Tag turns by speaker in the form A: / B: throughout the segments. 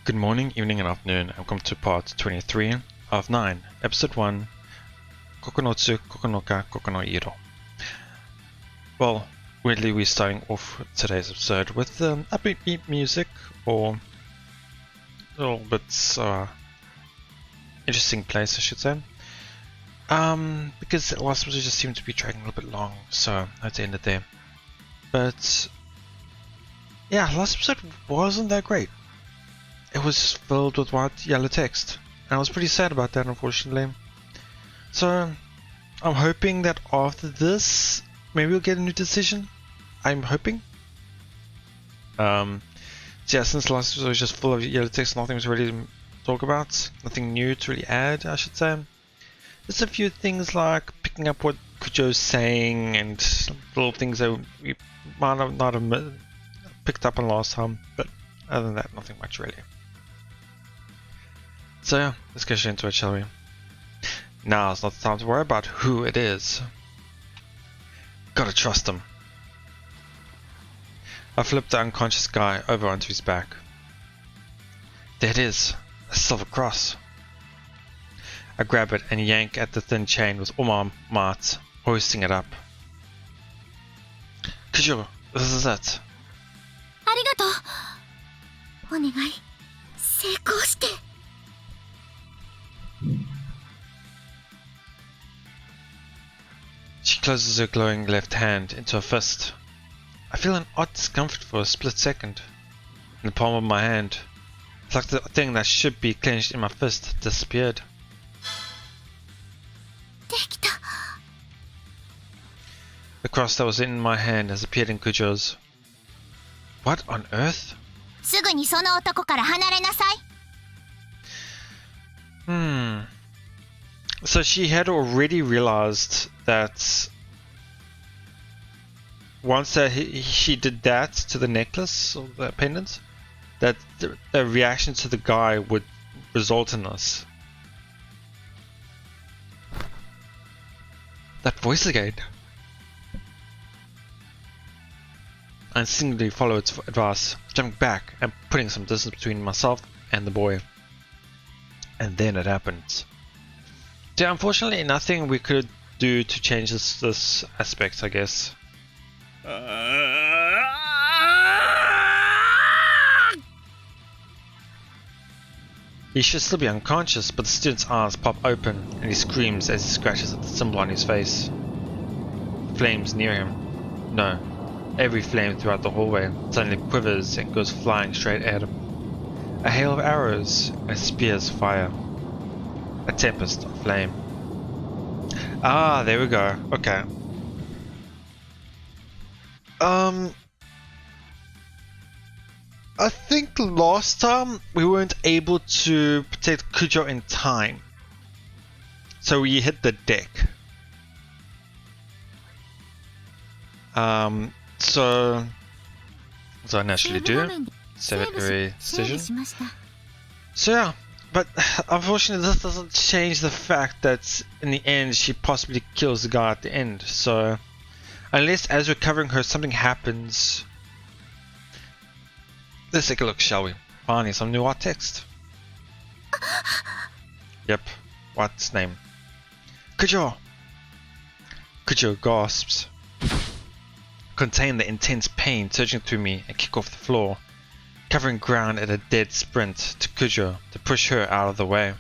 A: Good morning, evening, and afternoon, and welcome to part 23 of 9, episode 1, Koko no tsu koko no ka koko no iro. Well, weirdly we're starting off today's episode with upbeat music, or a little bit interesting place I should say. Because the last episode just seemed to be dragging a little bit long, so I had to end it there. But yeah, last episode wasn't that great. It was filled with white yellow text, and I was pretty sad about that, unfortunately. So I'm hoping that after this maybe we'll get a new decision. I'm hoping. So yeah, since the last episode was just full of yellow text, nothing was really to talk about, nothing new to really add, I should say. Just a few things like picking up what Kujo's saying and little things that we might have not have picked up on last time, but other than that, nothing much really. So yeah, let's get into it, shall we? Now's not the time to worry about who it is. Gotta trust him. I flipped the unconscious guy over onto his back. There it is, a silver cross. I grab it and yank at the thin chain with all my might, hoisting it up. Kujo, this is it.
B: ありがとう。お願い、成功して。
A: She closes her glowing left hand into a fist. I feel an odd discomfort for a split second. In the palm of my hand, it's like the thing that should be clenched in my fist disappeared.
B: できた。
A: The cross that was in my hand has appeared in Kujo's. What on earth?
B: すぐにその男から離れなさい。
A: So she had already realized that once she did that to the necklace or the pendant, that the reaction to the guy would result in this. That voice again. I instinctively followed its advice, jumping back and putting some distance between myself and the boy. And then it happened. So unfortunately, nothing we could do to change this aspect, I guess. He should still be unconscious, but the student's eyes pop open and he screams as he scratches at the symbol on his face. Flames near him. No, every flame throughout the hallway suddenly quivers and goes flying straight at him. A hail of arrows and spears fire. A tempest of flame. Ah, there we go. Okay. I think last time we weren't able to protect Kujo in time, so we hit the deck. So as I naturally do, save every decision. So yeah, but unfortunately this doesn't change the fact that in the end she possibly kills the guy at the end. So unless as we're covering her something happens. Let's take a look, shall we? Finally, some new art text. Yep, what's name? Kujo! Kujo gasps. Contain the intense pain surging through me and kick off the floor, covering ground at a dead sprint to Kujo to push her out of the way.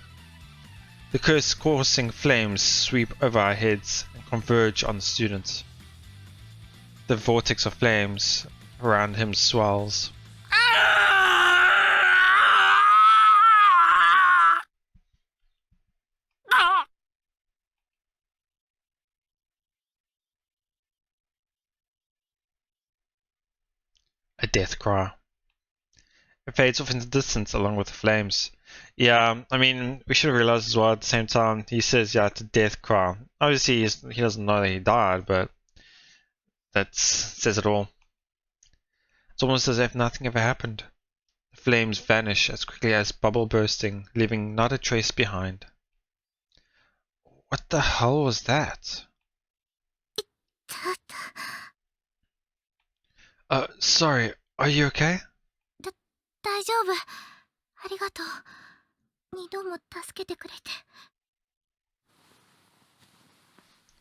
A: The curse coursing flames sweep over our heads and converge on the student. The vortex of flames around him swells. A death cry. It fades off into the distance along with the flames. Yeah, I mean, we should have realized as well at the same time. He says, yeah, it's a death cry. Obviously, he doesn't know that he died, but that says it all. It's almost as if nothing ever happened. The flames vanish as quickly as bubble bursting, leaving not a trace behind. What the hell was that? Sorry, are you okay?
B: 大丈夫。ありがとう。二度も助けてくれて。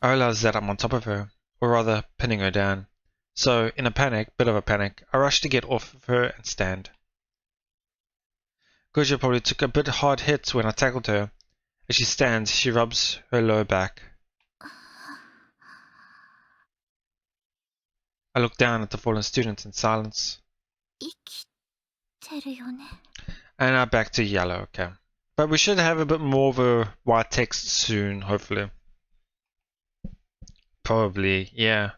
A: I realize that I'm on top of her, or rather pinning her down. So, in a bit of a panic, I rush to get off of her and stand. Gojo probably took a bit hard hit when I tackled her. As she stands, she rubs her lower back. I look down at the fallen student in silence.
B: 生きてるよね。
A: And now back to yellow, okay. But we should have a bit more of a white text soon, hopefully. Probably, yeah.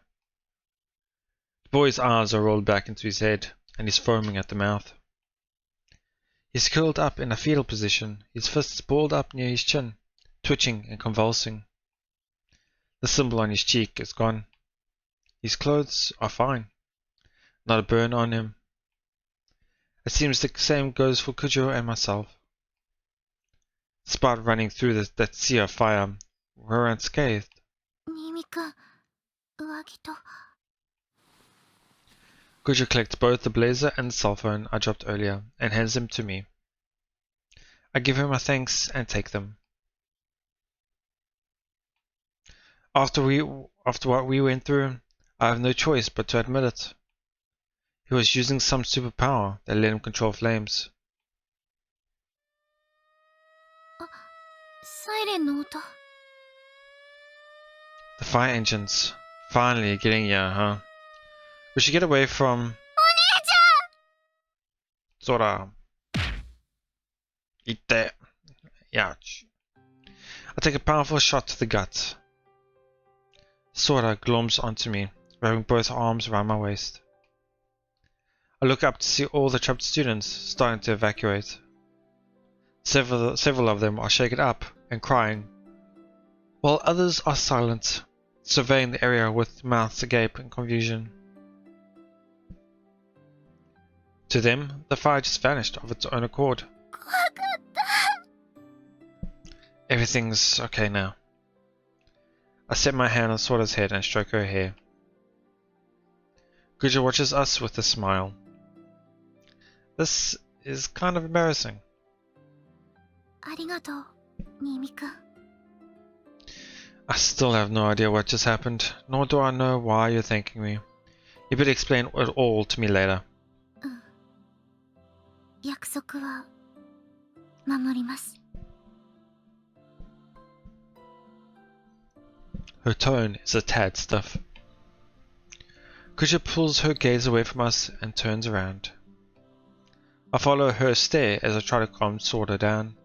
A: The boy's eyes are rolled back into his head, and he's foaming at the mouth. He's curled up in a fetal position, his fists balled up near his chin, twitching and convulsing. The symbol on his cheek is gone. His clothes are fine. Not a burn on him. It seems the same goes for Kujo and myself. Despite running through that sea of fire, we're unscathed.
B: 新見くん、上着と。
A: Kujo collects both the blazer and the cell phone I dropped earlier and hands them to me. I give her my thanks and take them. After what we went through, I have no choice but to admit it. He was using some superpower that let him control flames.
B: サイレンの音。
A: The fire engines. Finally getting here, huh? We should get away from... お姉ちゃん! Sora. Eat that. Ouch. I take a powerful shot to the gut. Sora gloms onto me, wrapping both arms around my waist. I look up to see all the trapped students starting to evacuate. Several of them are shaken up and crying, while others are silent, surveying the area with mouths agape in confusion. To them, the fire just vanished of its own accord. Everything's okay now. I set my hand on Sora's head and stroke her hair. Kujo watches us with a smile. This is kind of embarrassing.
B: ありがとう、新見くん。
A: I still have no idea what just happened, nor do I know why you're thanking me. You better explain it all to me later.
B: うん。約束は守ります。
A: Her tone is a tad stiff. Kuja pulls her gaze away from us and turns around. I follow her stare as I try to calm Sora down.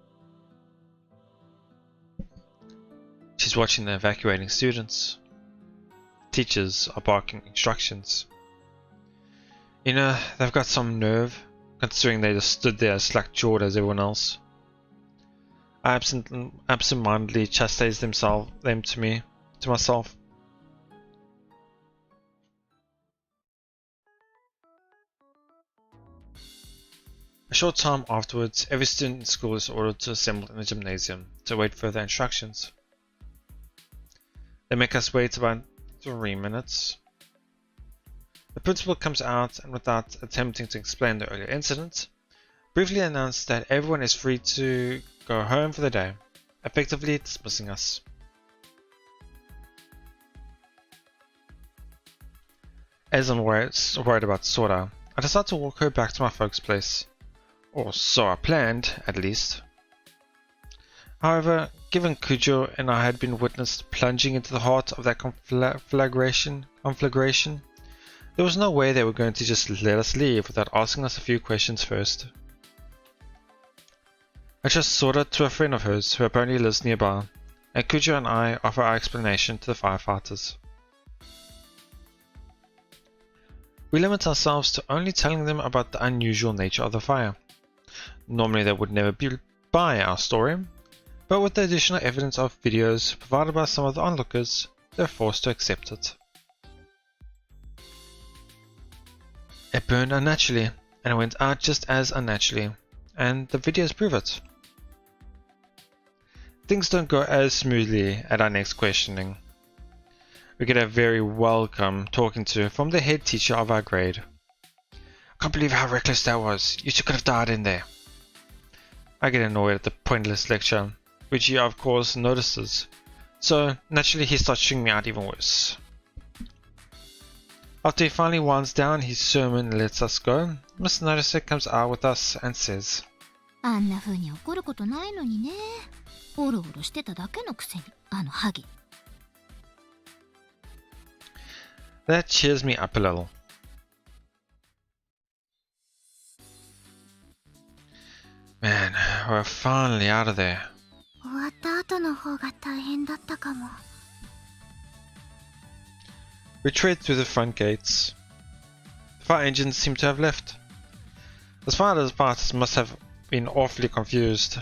A: She's watching the evacuating students. Teachers are barking instructions. You know, they've got some nerve, considering they just stood there as slack-jawed as everyone else. I absent-mindedly chastise them to myself. A short time afterwards, every student in school is ordered to assemble in the gymnasium to await further instructions. They make us wait about 3 minutes. The principal comes out and, without attempting to explain the earlier incident, briefly announced that everyone is free to go home for the day, effectively dismissing us. As I'm worried about Sora, I decide to walk her back to my folks' place. Or so I planned, at least. However, given Kujo and I had been witnessed plunging into the heart of that conflagration, there was no way they were going to just let us leave without asking us a few questions first. I just Sora to a friend of hers who apparently lives nearby, and Kujo and I offer our explanation to the firefighters. We limit ourselves to only telling them about the unusual nature of the fire. Normally they would never buy our story, but with the additional evidence of videos provided by some of the onlookers, they're forced to accept it. It burned unnaturally, and it went out just as unnaturally, and the videos prove it. Things don't go as smoothly at our next questioning. We get a very welcome talking to from the head teacher of our grade. I can't believe how reckless that was. You two could have died in there. I get annoyed at the pointless lecture, which he of course notices. So naturally he starts stringing me out even worse. After he finally winds down his sermon and lets us go, Miss Noticer comes out with us and says,
B: あんな風に怒ることないのにね。オロオロしてただけのくせに、あのハゲ。
A: That cheers me up a little. Man, we're finally out of there.
B: 終わった後の方が大変だったかも。
A: We tread through the front gates. The fire engines seem to have left. The spiders parts must have been awfully confused.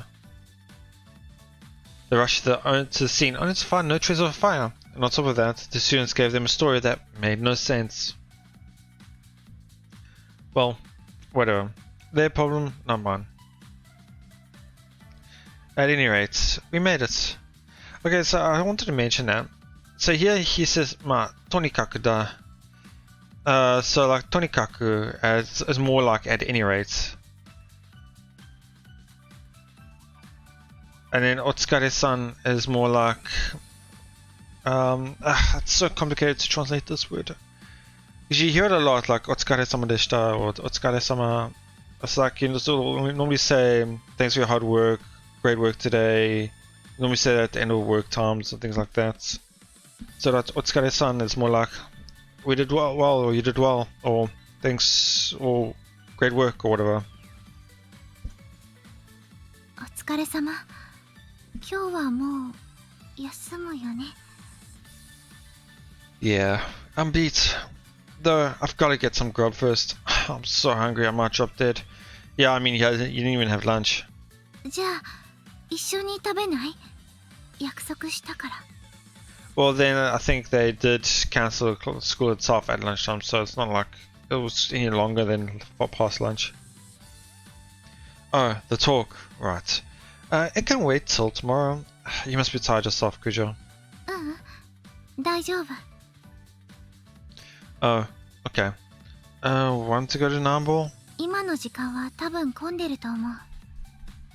A: They rushed to the scene only to find no trace of a fire, and on top of that, the students gave them a story that made no sense. Well, whatever. Their problem, not mine. At any rate, we made it. Okay, so I wanted to mention that. So here he says, ma, tonikaku da. So like tonikaku is more like at any rate. And then otsukare-san is more like, it's so complicated to translate this word. Because you hear it a lot, like otsukare-sama deshita or otsukare-sama. It's like you normally say thanks for your hard work, great work today. You normally say that at the end of work times and things like that. So that otsukare-san is more like we did well, or you did well, or thanks, or great work, or whatever.
B: お疲れ様。今日はもう休むよね。
A: Yeah, I'm beat. Though I've got to get some grub first. I'm so hungry I might drop dead. Yeah, I mean you didn't even have lunch.
B: じゃあ一緒に食べない？約束したから。
A: Well then I think they did cancel school itself at lunchtime, so it's not like it was any longer than past lunch. Oh, the talk, right. It can wait till tomorrow. You must be tired yourself, Kujo.
B: 大丈夫。
A: Oh, okay. Want to go to Nambo?
B: 今の時間は多分混んでると思う。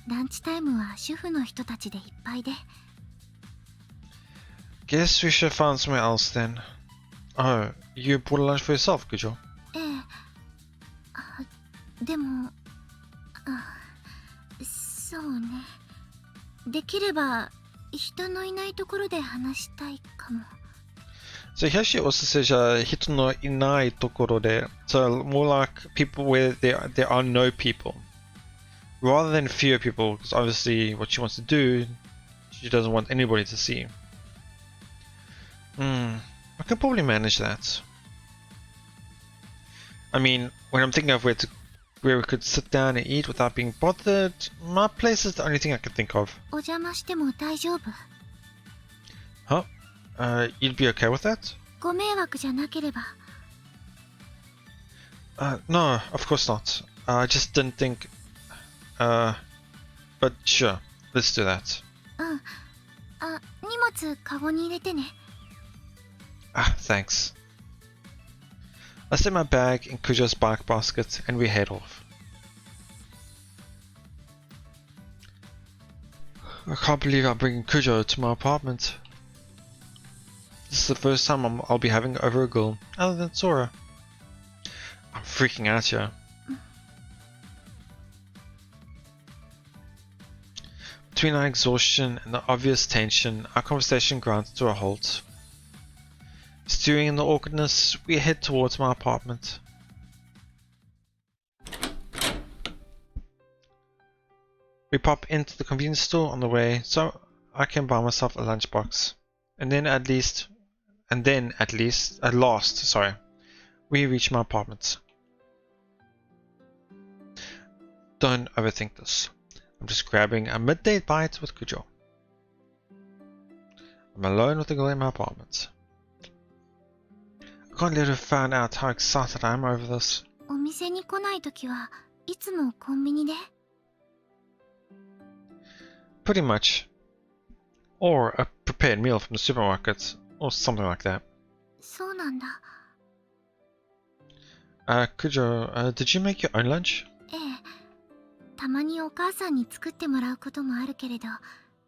B: ランチタイムは主婦の人たちでいっぱいで。
A: Guess we should find somewhere else then. Oh, you bought a lunch for yourself, Kujo?
B: ええ。でも、そうね。できれば人のいないところで話したいかも。
A: So here she also says hito no inai tokoro de, so more like people where there are no people, rather than fewer people, because obviously what she wants to do, she doesn't want anybody to see. I can probably manage that. I mean, when I'm thinking of where we could sit down and eat without being bothered, my place is the only thing I can think of.
B: お邪魔しても大丈夫？
A: Huh? You'd be okay with that?
B: ご迷惑じゃなければ。
A: No, of course not. I just didn't think. But sure, let's do that.
B: 荷物カゴに入れてね。
A: Thanks. I set my bag in Kujo's bike basket and we head off. I can't believe I'm bringing Kujo to my apartment. This is the first time I'll be having over a girl, other than Sora. I'm freaking out here. Between our exhaustion and the obvious tension, our conversation grinds to a halt. Stewing in the awkwardness, we head towards my apartment. We pop into the convenience store on the way so I can buy myself a lunchbox. And then at last, we reach my apartment. Don't overthink this. I'm just grabbing a midday bite with Kujo. I'm alone with the girl in my apartment. I can't let her find out how excited I am over this.
B: お店に来ないときはいつもコンビニで？
A: Pretty much. Or a prepared meal from the supermarket, or something like that.
B: そうなんだ。
A: Kujo, did you make your own lunch?
B: ええ。たまにお母さんに作ってもらうこともあるけれど、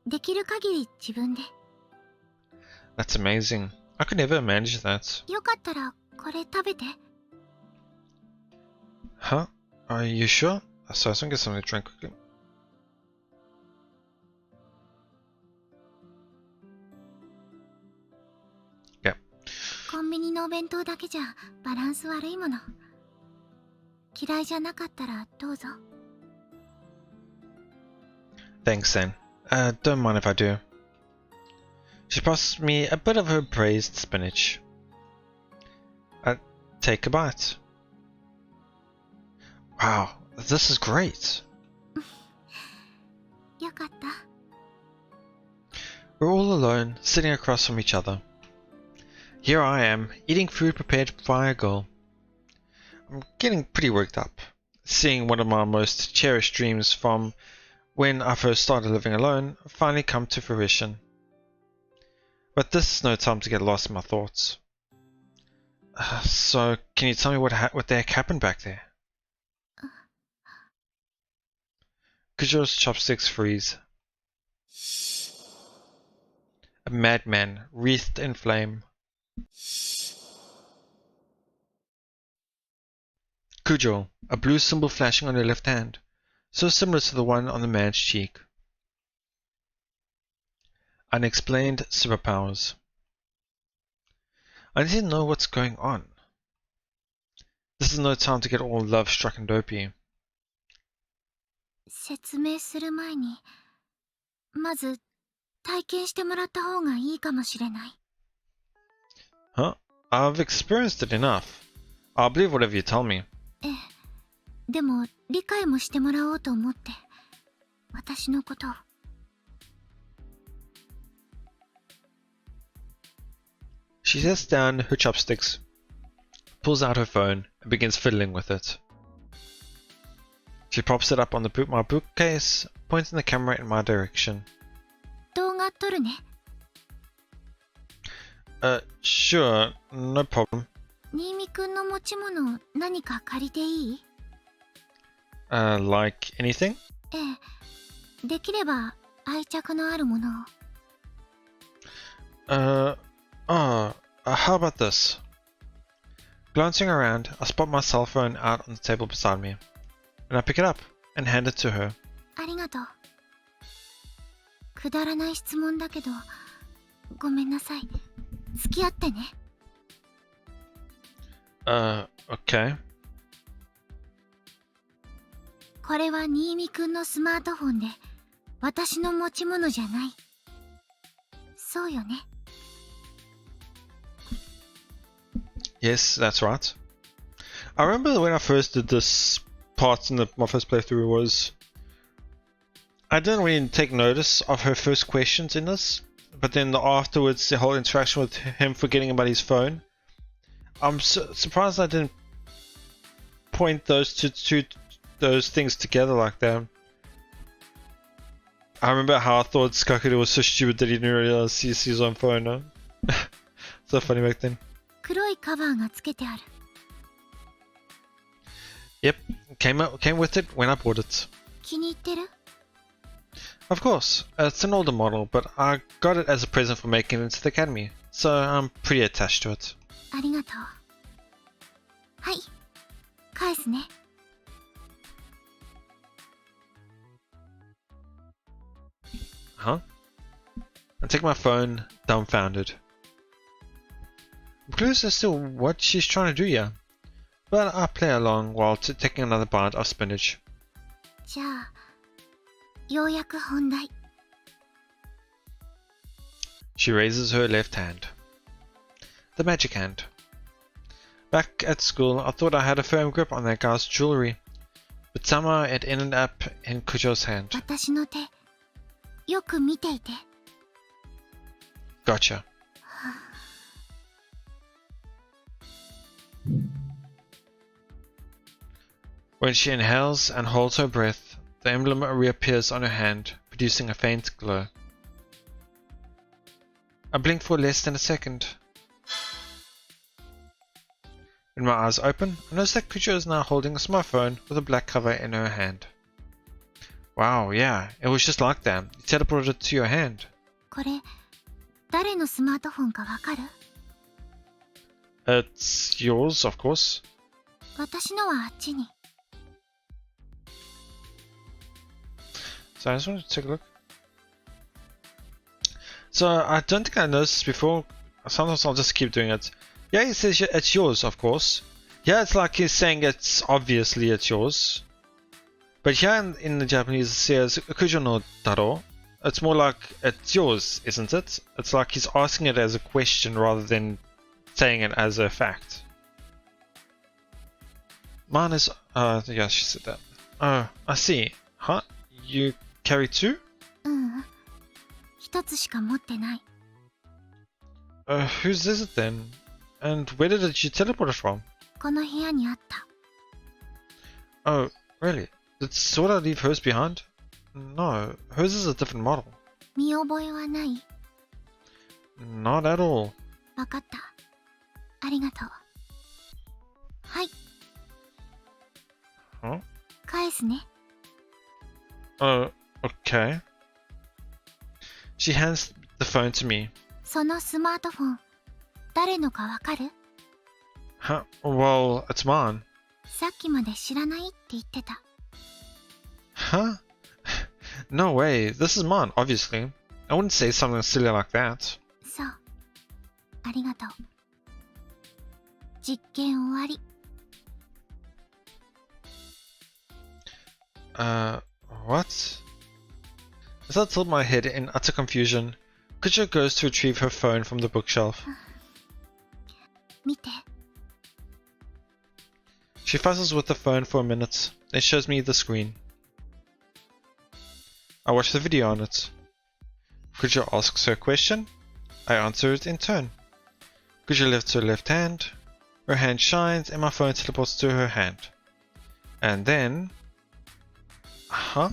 B: できる限り自分で。
A: That's amazing. I could never manage that.
B: よかったらこれ食べて。
A: Huh? Are you sure? So I was gonna get something to drink quickly. Yeah.
B: コンビニのお弁当だけじゃバランス悪いもの。嫌いじゃなかったらどうぞ。
A: Thanks then. Don't mind if I do. She passes me a bit of her braised spinach. I take a bite. Wow, this is great.
B: よかった。
A: We're all alone, sitting across from each other. Here I am, eating food prepared by a girl. I'm getting pretty worked up, seeing one of my most cherished dreams from when I first started living alone finally come to fruition. But this is no time to get lost in my thoughts. So, can you tell me what the heck happened back there? Kujo's chopsticks freeze. A madman, wreathed in flame. Kujo, a blue symbol flashing on her left hand, so similar to the one on the man's cheek. Unexplained superpowers. I need to know what's going on. This is no time to get all love-struck and dopey.
B: 説明する前に、まず体験してもらった方がいいかもしれない。
A: Huh? I've experienced it enough. I'll believe whatever you tell me.
B: ええ、でも理解もしてもらおうと思って、私のことを。
A: She sets down her chopsticks, pulls out her phone, and begins fiddling with it. She props it up on my bookcase, pointing the camera in my direction.
B: 動画撮るね。
A: Sure, no problem.
B: 新見くんの持ち物何か借りていい？
A: Like anything?
B: ええ、できれば愛着のあるものを。
A: How about this? Glancing around, I spot my cell phone out on the table beside me, and I pick it up and hand it to her.
B: ありがとう。くだらない質問だけど、ごめんなさい。付き合ってね。
A: Okay.
B: これは新見くんのスマートフォンで、私の持ち物じゃない。そうよね。
A: Yes, that's right. I remember when I first did this part in my first playthrough was I didn't really take notice of her first questions in this, but then afterwards the whole interaction with him forgetting about his phone, I'm surprised I didn't point those those things together like that. I remember how I thought Skakure was so stupid that he didn't realize he sees his own phone. No? So funny back then.
B: 黒いカバーがつけてある。
A: Yep, came with it when I bought it.
B: 気に入ってる？
A: Of course, it's an older model, but I got it as a present for making it into the academy, so I'm pretty attached to it.
B: ありがとう。はい、返すね。
A: Huh? I take my phone, dumbfounded. I'm clueless as to what she's trying to do here, but I play along while taking another bite of spinach.
B: じゃあ、ようやく本題。
A: She raises her left hand. The magic hand. Back at school, I thought I had a firm grip on that guy's jewelry, but somehow it ended up in Kujo's hand.
B: 私の手、よく見ていて。
A: Gotcha. When she inhales and holds her breath, the emblem reappears on her hand, producing a faint glow. I blink for less than a second. When my eyes open, I notice that Kujo is now holding a smartphone with a black cover in her hand. Wow, yeah, it was just like that. You teleported it to your hand.
B: これ、誰のスマートフォンかわかる？
A: It's yours, of course.
B: 私のはあっちに。
A: So I just wanted to take a look. So I don't think I noticed before. Sometimes I'll just keep doing it. Yeah, he says it's yours, of course. Yeah, it's like he's saying obviously it's yours. But here in the Japanese it says Kujo no taro. It's more like it's yours, isn't it? It's like he's asking it as a question rather than saying it as a fact. Mine is yeah, she said that. Oh, I see. Huh? You carry two?
B: 一つしか持ってない。
A: Whose is it then? And where did you teleport it from?
B: この部屋にあった。
A: Oh, really? Did Sora leave hers behind? No, hers is a different model.
B: 見覚えはない？
A: Not at all.
B: わかった。ありがとう。はい。
A: Huh?
B: 返すね。
A: Okay. She hands the phone to me.
B: そのスマートフォン、誰のかわかる？
A: Huh? Well, it's mine.
B: さっきまで知らないって言ってた。
A: Huh? No way. This is mine, obviously. I wouldn't say something silly like that.
B: そう。ありがとう。実験終わり。
A: What? As I tilt my head in utter confusion, Kujo goes to retrieve her phone from the bookshelf.
B: 見て。
A: She fuzzles with the phone for a minute, then shows me the screen. I watch the video on it. Kujo asks her a question. I answer it in turn. Kujo lifts her left hand. Her hand shines and my phone teleports to her hand. And then... Huh?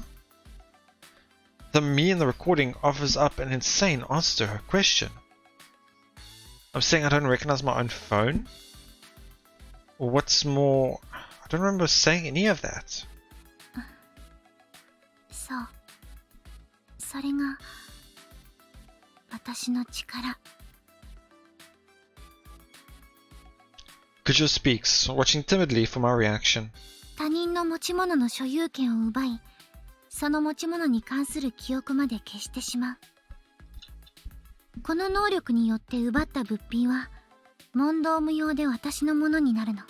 A: The me in the recording offers up an insane answer to her question. I'm saying I don't recognize my own phone? Or what's more, I don't remember saying any of that.
B: そう。それが私の力。
A: Kujo speaks, watching timidly for my reaction.
B: 他人の持ち物の所有権を奪い、その持ち物に関する記憶まで消してしまう。この能力によって奪った物品は問答無用で私のものになるの。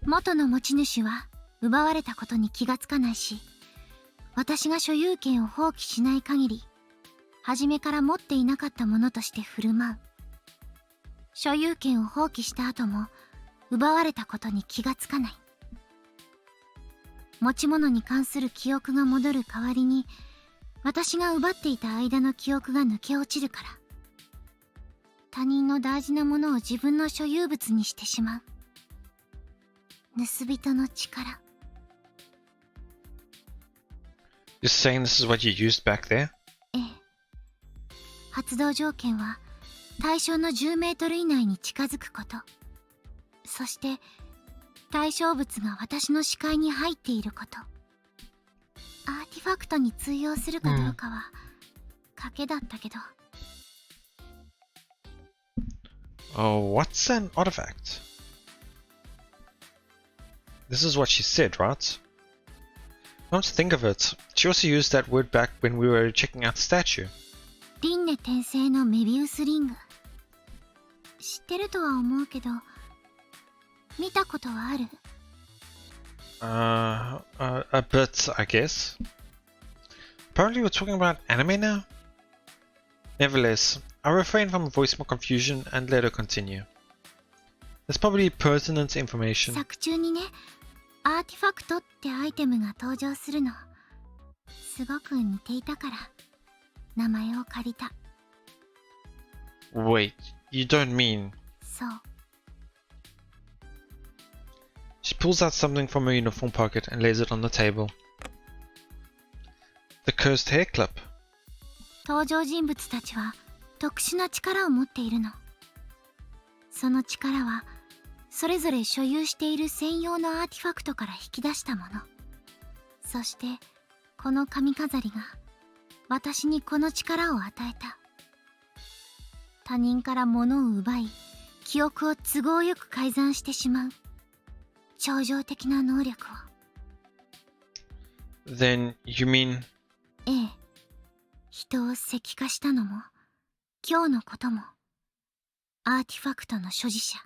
B: 元の持ち主は奪われたことに気がつかないし、私が所有権を放棄しない限り、初めから持っていなかったものとして振る舞う。所有権を放棄した後も奪われたことに気がつかない。持ち物に関する記憶が戻る代わりに、私が奪っていた間の記憶が抜け落ちるから。他人の大事なものを自分の所有物にしてしまう。盗人の力。
A: You're saying this is what you used back there?
B: ええ。発動条件は対象の10メートル以内に近づくこと。そして対象物が私の視界に入っていること。アーティファクトに通用するかどうかは賭けだったけど。
A: Oh, what's an artifact? This is what she said, right? Come to think of it, she also used that word back when we were checking out the statue.
B: 輪廻転生のメビウスリング。知ってるとは思うけど、見たことはある？
A: A bit, I guess. Apparently we're talking about anime now? Nevertheless, I refrain from voicing my confusion and let her continue. There's probably pertinent information.
B: 作中にね、アーティファクトってアイテムが登場するの。すごく似ていたから、名前を借りた。
A: Wait, you don't mean...
B: そう。
A: She pulls out something from her uniform pocket and lays it on the table. The cursed hair clip.
B: 登場人物たちは特殊な力を持っているの。その力はそれぞれ所有している専用のアーティファクトから引き出したもの。そしてこの髪飾りが私にこの力を与えた。他人から物を奪い、記憶を都合よく改ざんしてしまう超常的な能力を。
A: Then you mean...
B: ええ。人を石化したのも、今日のことも、アーティファクトの所持者。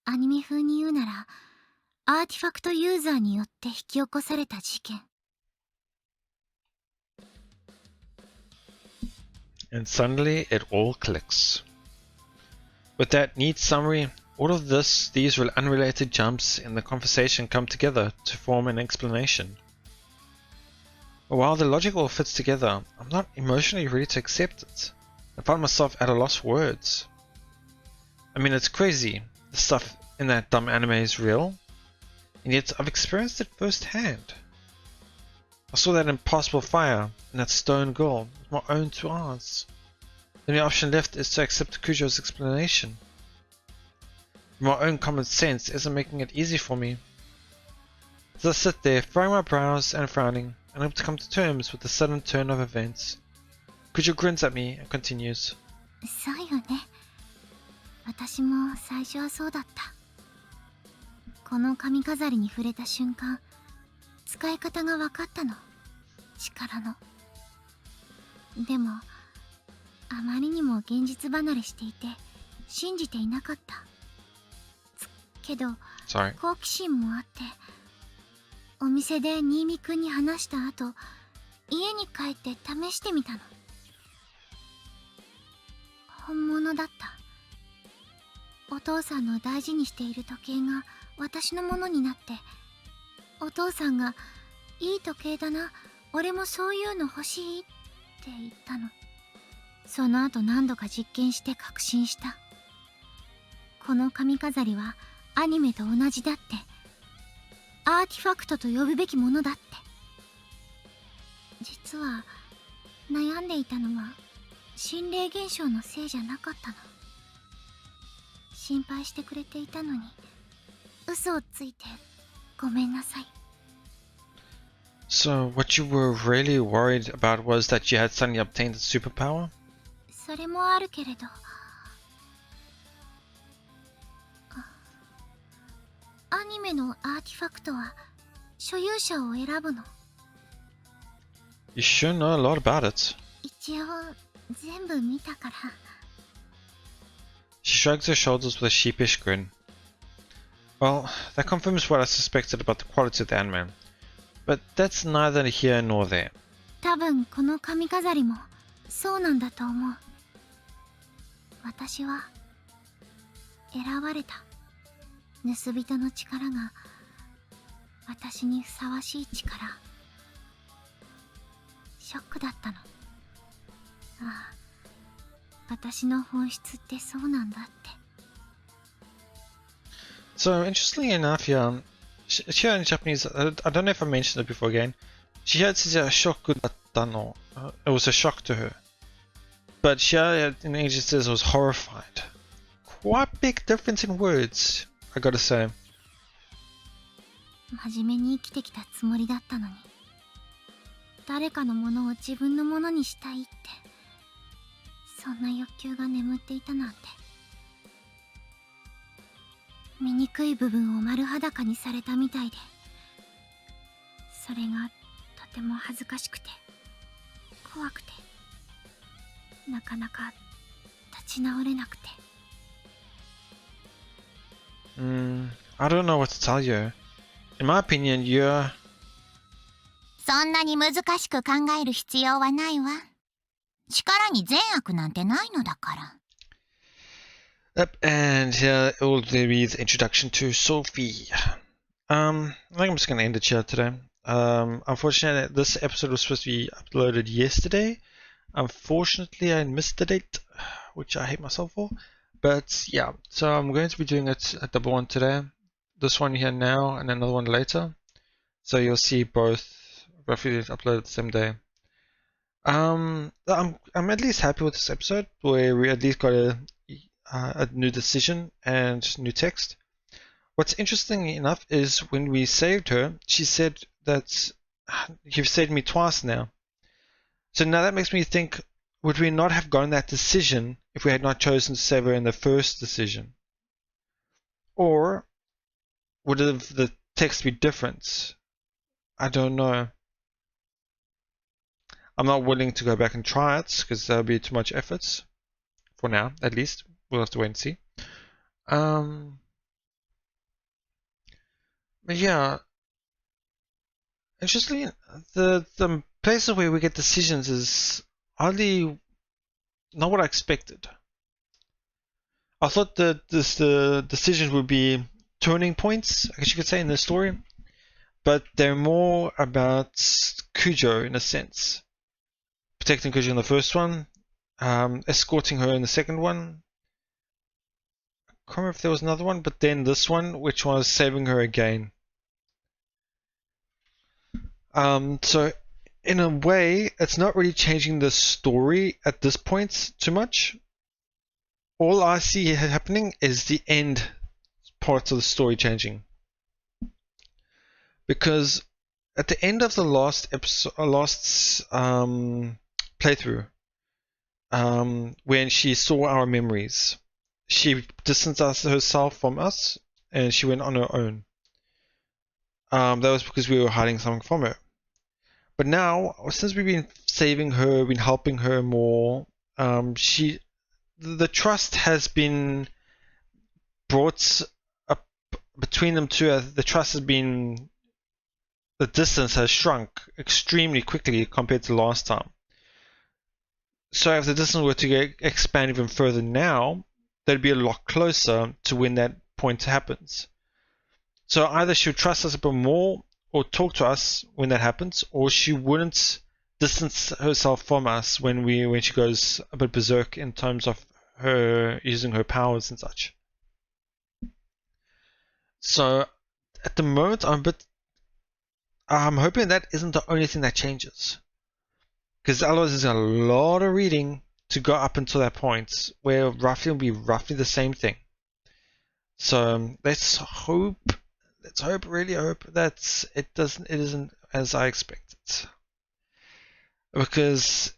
B: アニメ風に言うなら、アーティファクトユーザーによって引き起こされた事件。
A: And suddenly it all clicks. With that neat summary, all of these unrelated jumps in the conversation come together to form an explanation. While the logic all fits together, I'm not emotionally ready to accept it. I find myself at a loss for words. I mean, it's crazy. The stuff in that dumb anime is real, and yet I've experienced it firsthand. I saw that impossible fire and that stone girl with my own 2 eyes. The only option left is to accept Kujo's explanation. My own common sense isn't making it easy for me. As I sit there, furrowing my brows and frowning, unable to come to terms with the sudden turn of events, Kujo grins at me and continues.
B: そうよね。私も最初はそうだった。この髪飾りに触れた瞬間、使い方が分かったの。力の。でも、あまりにも現実離れしていて、信じていなかった。けど、好奇心もあって、お店で新見くんに話した後、家に帰って試してみたの。本物だった。お父さんの大事にしている時計が私のものになって、お父さんが「いい時計だな、俺もそういうの欲しい」って言ったの。その後何度か実験して確信した。この髪飾りはアニメと同じだって、アーティファクトと呼ぶべきものだって。実は悩んでいたのは心霊現象のせいじゃなかったの。心配してくれていたのに嘘をついてごめんなさい。
A: So what you were really worried about was that you had suddenly obtained a superpower?
B: それもあるけれど、アニメのアーティファクトは所有者を選ぶの。
A: You sure know a lot about it.
B: 一応全部見たから。
A: She shrugs her shoulders with a sheepish grin. Well, that confirms what I suspected about the quality of the anime. But that's neither here nor there.
B: 多分この髪飾りもそうなんだと思う。私は選ばれた。盗人の力が私にふさわしい力。ショックだったの。ああ、私の本質ってそうなんだって。
A: So, interestingly enough, here in Japanese, I don't know if I mentioned it before again, she had said shock datta no. It was a shock to her. But she in English says it was horrified. Quite big difference in words, I gotta say.
B: 真面目に生きてきたつもりだったのに、誰かのものを自分のものにしたいって、そんな欲求が眠っていたなんて。醜い部分を丸裸にされたみたいで、それがとても恥ずかしくて怖くて、なかなか立ち直れなくて。
A: I don't know what to tell you. In my opinion, you're...
C: そんなに難しく考える必要はないわ。力に善悪なんてないのだから。
A: Yep, and here it will be the introduction to Sophie. I think I'm just going to end it here today. Unfortunately, this episode was supposed to be uploaded yesterday. Unfortunately, I missed the date, which I hate myself for. But yeah, so I'm going to be doing it a double one today. This one here now and another one later. So you'll see both roughly uploaded the same day. I'm at least happy with this episode, where we at least got a new decision and new text. What's interesting enough is when we saved her, she said That's, you've saved me twice now. So now that makes me think, would we not have gotten that decision if we had not chosen to save her in the first decision? Or would the text be different? I don't know. I'm not willing to go back and try it because that'll be too much effort. For now, at least. We'll have to wait and see. But yeah, interestingly, the places where we get decisions is hardly not what I expected. I thought that the decisions would be turning points, I guess you could say, in the story, but they're more about Cujo in a sense. Protecting Cujo in the first one, escorting her in the second one. I can't remember if there was another one, but then this one, which was saving her again. So in a way, it's not really changing the story at this point too much. All I see happening is the end parts of the story changing. Because at the end of the last episode, playthrough, when she saw our memories, she distanced herself from us and she went on her own. That was because we were hiding something from her. But now, since we've been saving her, been helping her more, the trust has been brought up between them two. The trust has been, the distance has shrunk extremely quickly compared to last time. So if the distance were to expand even further now, they'd be a lot closer to when that point happens. So either she would trust us a bit more or talk to us when that happens, or she wouldn't distance herself from us when she goes a bit berserk in terms of her using her powers and such. So at the moment, I'm hoping that isn't the only thing that changes, because otherwise there's a lot of reading to go up until that point where roughly will be roughly the same thing. So let's really hope that it isn't as I expected, because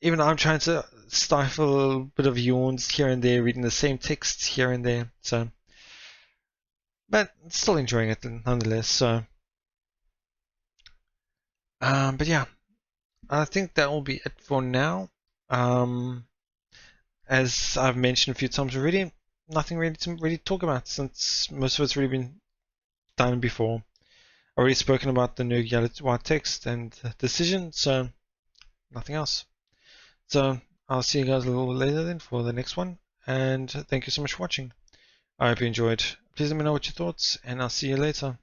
A: even I'm trying to stifle a bit of yawns here and there, reading the same text here and there. So, but still enjoying it nonetheless. So, but yeah, I think that will be it for now. As I've mentioned a few times already, nothing really to really talk about since most of it's already been done before. I've already spoken about the new white text and decision, so nothing else. So I'll see you guys a little later then for the next one, and thank you so much for watching. I hope you enjoyed. Please let me know what your thoughts, and I'll see you later.